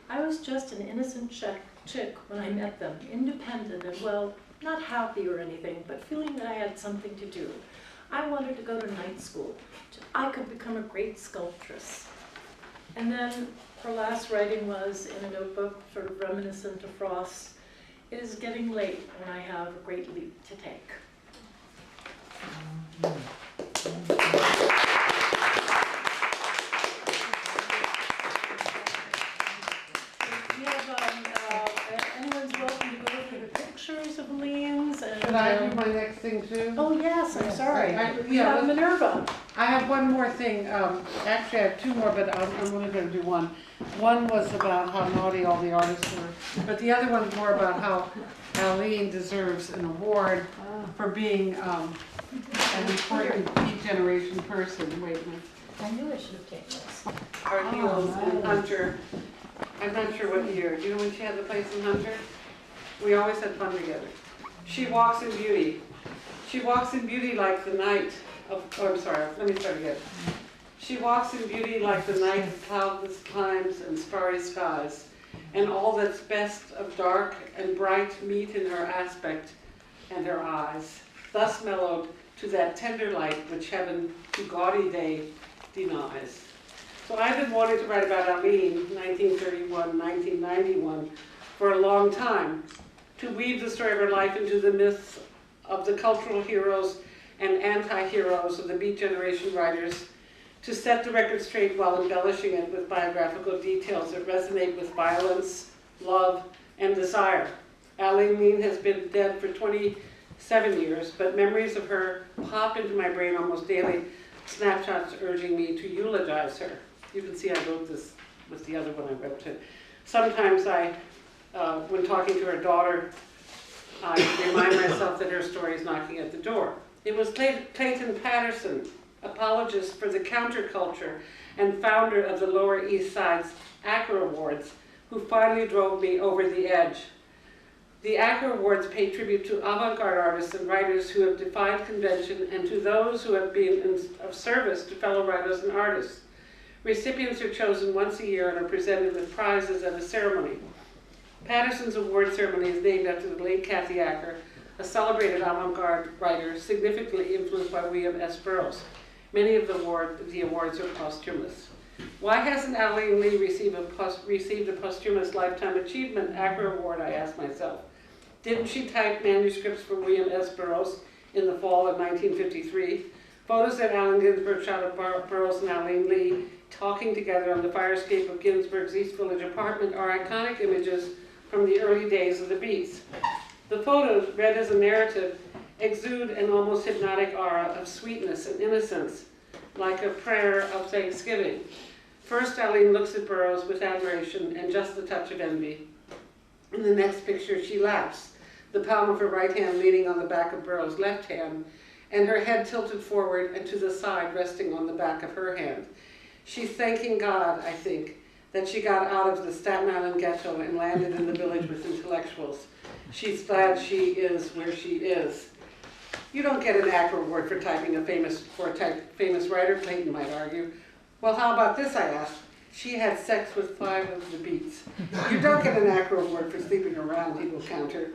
C: I was just an innocent chick when I met them, independent and, well, not happy or anything, but feeling that I had something to do. I wanted to go to night school. I could become a great sculptress. And then her last writing was in a notebook, sort of reminiscent of Frost. It is getting late and I have a great leap to take. Anyone's welcome to go through the pictures of Lene's. And,
A: Should I do my next thing too?
C: Oh yes, I'm sorry. We
A: yeah,
C: have Minerva.
A: I have one more thing. Actually, I have two more, but I'm only going to do one. One was about how naughty all the artists were, but the other one's more about how Alene deserves an award for being an important Beat Generation person. Wait a minute.
C: I knew I should have taken this.
A: Our heroes in Hunter. I'm not sure what year. Do you know when she had the place in Hunter? We always had fun together. She walks in beauty. She walks in beauty like the night of, oh, I'm sorry, let me start again. She walks in beauty like the night of cloudless climes and starry skies, and all that's best of dark and bright meet in her aspect and her eyes, thus mellowed to that tender light which heaven to gaudy day denies. So I've been wanting to write about Alene, 1931, 1991, for a long time, to weave the story of her life into the myths of the cultural heroes and anti-heroes of the Beat Generation writers, to set the record straight while embellishing it with biographical details that resonate with violence, love, and desire. Alene Lee has been dead for 27 years, but memories of her pop into my brain almost daily, snapshots urging me to eulogize her. You can see I wrote this with the other one I wrote to. Sometimes when talking to her daughter, I remind myself that her story is knocking at the door. It was Clayton Patterson, apologist for the counterculture and founder of the Lower East Side's Acker Awards, who finally drove me over the edge. The Acker Awards pay tribute to avant-garde artists and writers who have defied convention and to those who have been of service to fellow writers and artists. Recipients are chosen once a year and are presented with prizes at a ceremony. Patterson's award ceremony is named after the late Kathy Acker, a celebrated avant-garde writer significantly influenced by William S. Burroughs. Many of the awards are posthumous. Why hasn't Alene Lee received a posthumous Lifetime Achievement Acker Award, I asked myself. Didn't she type manuscripts for William S. Burroughs in the fall of 1953? Photos that Allen Ginsberg shot of Burroughs and Alene Lee talking together on the fire escape of Ginsberg's East Village apartment are iconic images from the early days of the Beats. The photos, read as a narrative, exude an almost hypnotic aura of sweetness and innocence, like a prayer of thanksgiving. First, Alene looks at Burroughs with admiration and just a touch of envy. In the next picture, she laughs, the palm of her right hand leaning on the back of Burroughs' left hand, and her head tilted forward and to the side, resting on the back of her hand. She's thanking God, I think, that she got out of the Staten Island ghetto and landed in the village with intellectuals. She's glad she is where she is. You don't get an Acker Award for typing a famous writer, Clayton might argue. Well, how about this, I asked. She had sex with 5 of the Beats. You don't get an Acker Award for sleeping around, he will counter.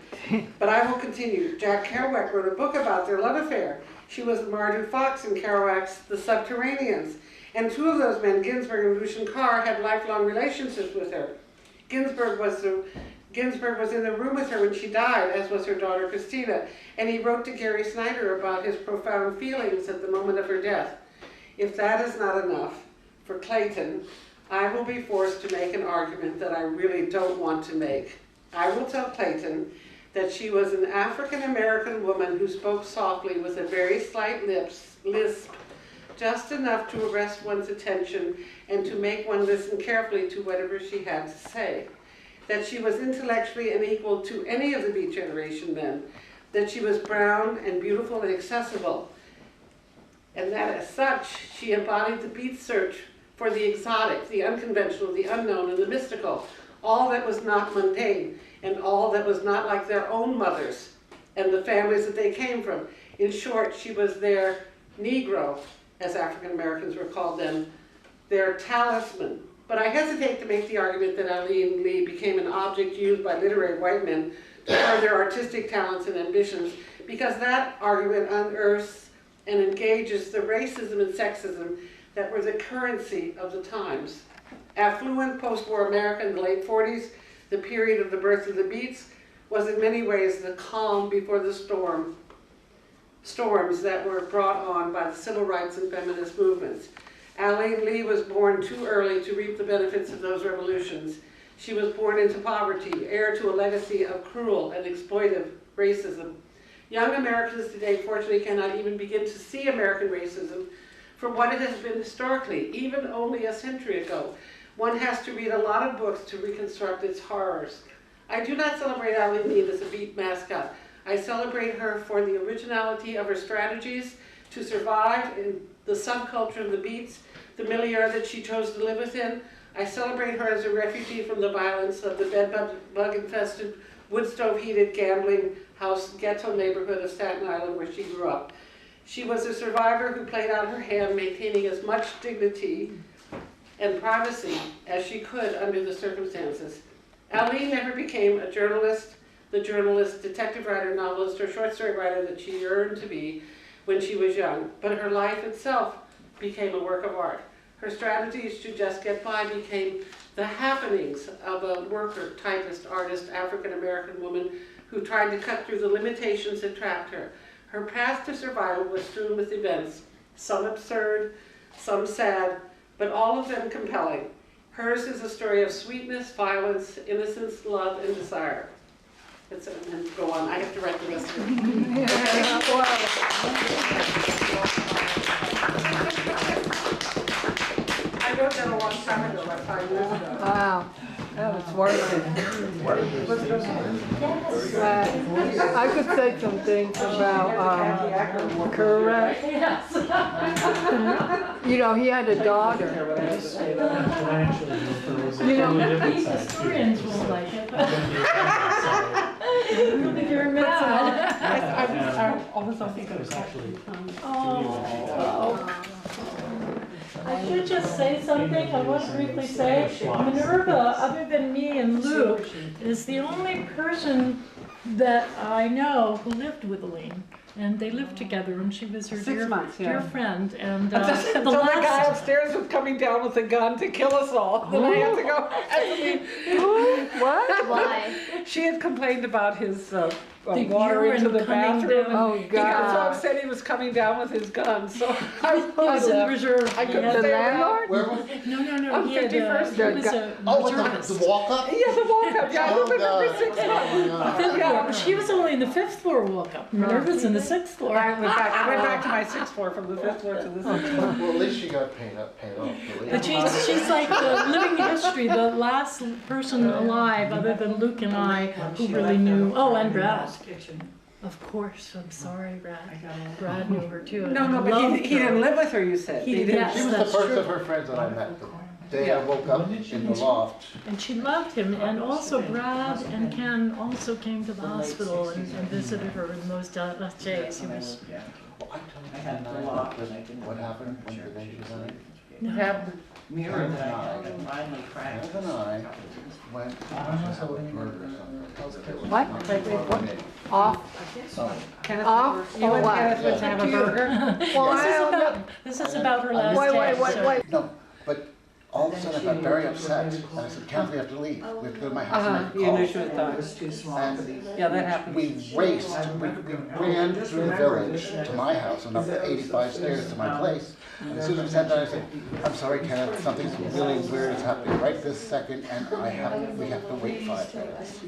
A: But I will continue. Jack Kerouac wrote a book about their love affair. She was Mardou Fox in Kerouac's The Subterraneans. And 2 of those men, Ginsberg and Lucian Carr, had lifelong relationships with her. Ginsberg was the Ginsberg was in the room with her when she died, as was her daughter Christina, and he wrote to Gary Snyder about his profound feelings at the moment of her death. If that is not enough for Clayton, I will be forced to make an argument that I really don't want to make. I will tell Clayton that she was an African-American woman who spoke softly with a very slight lisp, just enough to arrest one's attention and to make one listen carefully to whatever she had to say. That she was intellectually unequal to any of the Beat Generation men, that she was brown and beautiful and accessible, and that as such, she embodied the Beat search for the exotic, the unconventional, the unknown, and the mystical, all that was not mundane, and all that was not like their own mothers and the families that they came from. In short, she was their Negro, as African Americans were called then, their talisman. But I hesitate to make the argument that Alene Lee became an object used by literary white men to further artistic talents and ambitions, because that argument unearths and engages the racism and sexism that were the currency of the times. Affluent post-war America in the late 40s, the period of the birth of the Beats, was in many ways the calm before the storms that were brought on by the civil rights and feminist movements. Alene Lee was born too early to reap the benefits of those revolutions. She was born into poverty, heir to a legacy of cruel and exploitive racism. Young Americans today, fortunately, cannot even begin to see American racism for what it has been historically, even only a century ago. One has to read a lot of books to reconstruct its horrors. I do not celebrate Alene Lee as a Beat mascot. I celebrate her for the originality of her strategies to survive in the subculture of the Beats, the milieu that she chose to live within. I celebrate her as a refugee from the violence of the bed-bug-infested, wood-stove-heated, gambling house ghetto neighborhood of Staten Island where she grew up. She was a survivor who played out her hand, maintaining as much dignity and privacy as she could under the circumstances. Alene never became a journalist, the journalist, detective writer, novelist, or short story writer that she yearned to be when she was young, but her life itself became a work of art. Her strategies to just get by became the happenings of a worker, typist, artist, African-American woman who tried to cut through the limitations that trapped her. Her path to survival was strewn with events, some absurd, some sad, but all of them compelling. Hers is a story of sweetness, violence, innocence, love, and desire. And go on, I have to write the rest of it. I wrote that a long time ago, like 5 years ago.
B: Wow, that was worth it. I could say some things about Kerouac. You know, he had a daughter. You know,
C: These historians won't like it. I think you're mad.
H: I was actually.
C: I should just say something. I want to briefly say, Minerva, other than me and Luke, is the only person that I know who lived with Alene. And they lived together, and she was her
A: 6 months,
C: dear friend. And
A: the guy upstairs was coming down with a gun to kill us all. Then I had to go.
B: what?
I: Why?
A: She had complained about his water
C: urine
A: into the
C: coming
A: bathroom.
C: down.
B: Oh,
A: He got so
B: God.
A: upset he was coming down with his gun. So I
C: was in
A: left.
C: reserve.
A: I couldn't
C: He had-
A: stay around.
B: landlord?
J: Where was?
C: No.
A: On
C: He had,
A: 51st
C: he was a reservist.
J: The walk up?
A: Yeah, the walk-up. Yeah, I lived with her for 6 months.
C: Fifth
A: Yeah.
C: floor. She was only in the 5th floor walk-up. Minerva's in the 6th floor.
A: I went back to my 6th floor from the 5th floor to the 6th floor.
J: Well, at least she got paid off.
C: But she's like the living history, the last person alive other than Luke and I who really knew. Oh, and Brad. Of course, I'm sorry, Brad. Brad knew her too.
A: No, but
C: Loved
A: he didn't
C: her.
A: live with her, you said.
C: He
A: didn't.
C: yes.
J: She was the
C: That's
J: first
C: true.
J: of her friends that I met. The day I woke up in the loft.
C: And she loved him, and also Brad and Ken also came to the hospital and visited her in those days. He was
J: Well, I told you what happened when the day she died.
A: What happened?
J: Mira and I went to have a burger or something.
B: What?
J: What?
B: Off?
A: Kenneth,
B: Off
A: you
B: or
A: and
B: what?
A: Kenneth went to have a burger?
B: Well, I don't know.
C: this is about her last
B: Wait,
C: day.
B: wait, wait,
C: so-
B: wait.
J: No, but all of a sudden I got very upset. And I said, Kathy, we have to leave. We have to go to my house and make a
B: The
J: call.
B: initial thought.
J: And
B: Yeah, that happens.
J: we raced, we ran through the village to my house and up the 85 stairs to my place. And as soon as we sat down, I said, I'm sorry, Kenneth, something really weird is happening right this second, and we have to wait 5 minutes.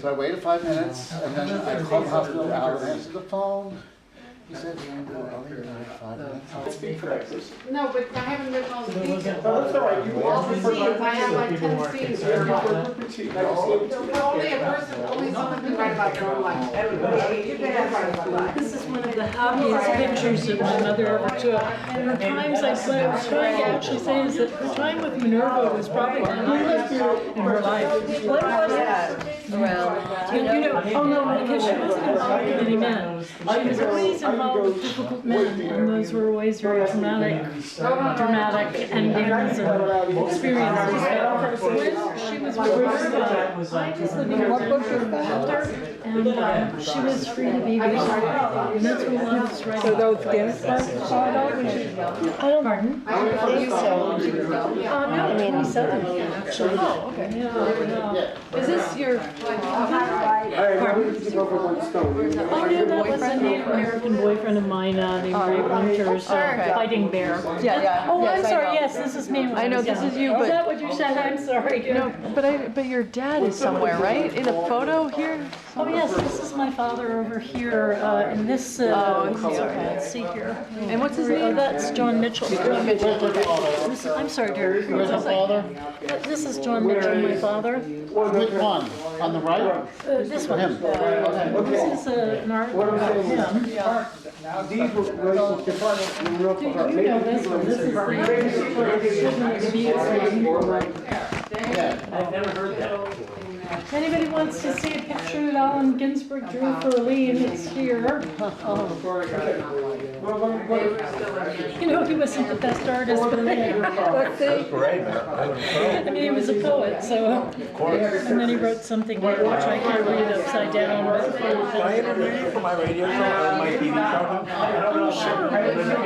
J: So I waited 5 minutes, and then I called the hospital. Alan answered the phone. He said, I'll leave in 5 minutes.
A: No, but I haven't written all the details.
K: That's all right. You
A: All the
K: want
A: scenes, I have like 10 scenes. Only a person, only someone can write about their own life. You can have write about life.
C: This is one of the happiest pictures that my mother ever took. And the times what I was trying to actually say is that her time with Minerva was probably the happiest in her life. What was that?
I: Well,
C: You know, oh no, because she wasn't involved with any men. She was always involved with difficult men, and those were always very dramatic endings and experiences. But when she was with Minerva, I was living in shelter, and she was free to be herself. And that's what love is right.
B: So those Ginsberg photos?
C: I don't, pardon?
I: you said you would go.
C: No, 27, actually. Oh, okay. Yeah.
B: Is this your,
C: Oh, no, that was a Native American boyfriend of mine named Ray Winters, Fighting Bear.
B: yeah.
C: Oh, I'm
B: Yes, I
C: sorry,
B: know.
C: yes, this is me. when
B: I know
C: was
B: this
C: young.
B: is you,
C: Oh,
B: but-
C: is that what you said? I'm sorry.
B: no, but your dad is somewhere, right? In a photo here?
C: Oh, yes, this is my father over here in this, let's see here.
B: And what's his
C: Oh,
B: name?
C: that's John Mitchell. This, I'm sorry, dear.
J: Where's your father?
C: This is John Mitchell, my father.
J: Which one? On the right?
C: This one.
J: Him.
C: This is an art about him.
K: These were
C: You know this one. This is the
K: I've never heard that.
C: If anybody wants to see a picture that Allen Ginsberg drew for Alene, it's here. You know, he wasn't the best artist, but let's see. I mean, he was a poet, so. And then he wrote something here, which I can't read upside down. But,
L: Can I interview you for my radio show or my TV show?
C: oh, sure.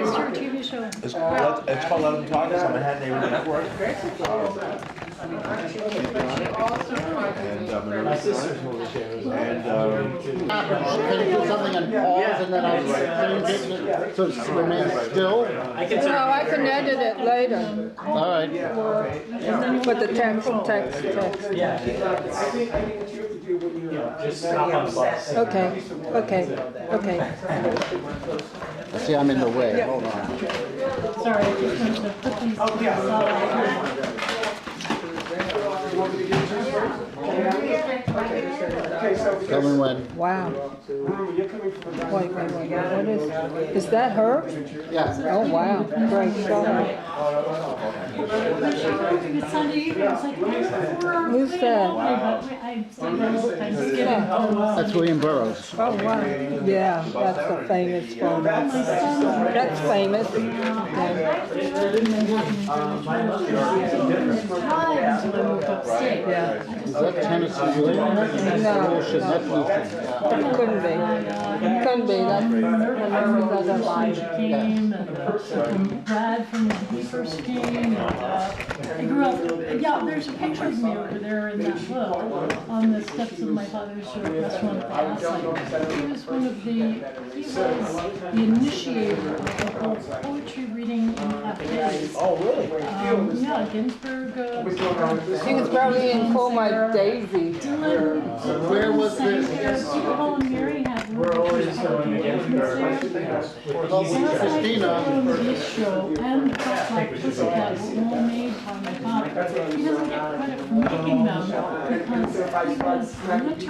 C: What's your TV show?
L: It's called Let 'Em Talk. It's on the Hat Neighborhood Network. And
H: My sister's movie show.
L: and
J: Can you do something and pause and then I'll so it remains still?
H: I can
B: No, I can edit it later.
J: All right.
B: Put the text.
H: Yeah.
K: I think what you have to do when you
H: Just hop on the bus.
B: Okay.
J: I see I'm in the way. Hold on.
C: Sorry, I just wanted to put these aside.
K: Okay, so
J: Tell me when.
B: Wow.
K: remember, you're coming from the
B: Wait. What is that her?
J: Yeah.
B: Oh, wow. Great. Show her.
C: It's Sunday evening, it's like,
B: Who's that?
J: That's William Burroughs.
B: Oh, wow. Yeah, that's a famous photo. That's famous. Yeah.
J: Is that Tennessee Williams?
B: No,
J: Bullshit, that's Lutheran.
B: couldn't be. Couldn't be. That's Minerva's other life.
C: Came and Brad from when he first came. And, I grew up. Yeah, there's a picture of me over there in that book on the steps of my father's restaurant at the Asylum. He was one of the initiator of the whole poetry reading in cafes.
K: Oh, really?
C: Yeah, Ginsberg.
B: She was probably in Call My Daisy.
C: Dylan.
J: Where was this?
C: Paul and Mary had.
H: We're always going to Ginsberg.
J: Christina.
C: This show and Like Pussycat were all made by my father. He doesn't get credit for making them because he was literally, he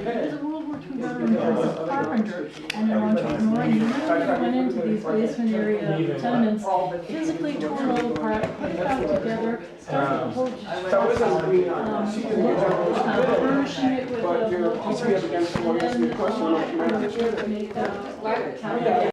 C: was a World War II veteran, he was a carpenter and an entrepreneur. And he literally went into these basement area tenements, physically tore it all apart, put it back together, started the whole furnishing it with a and then make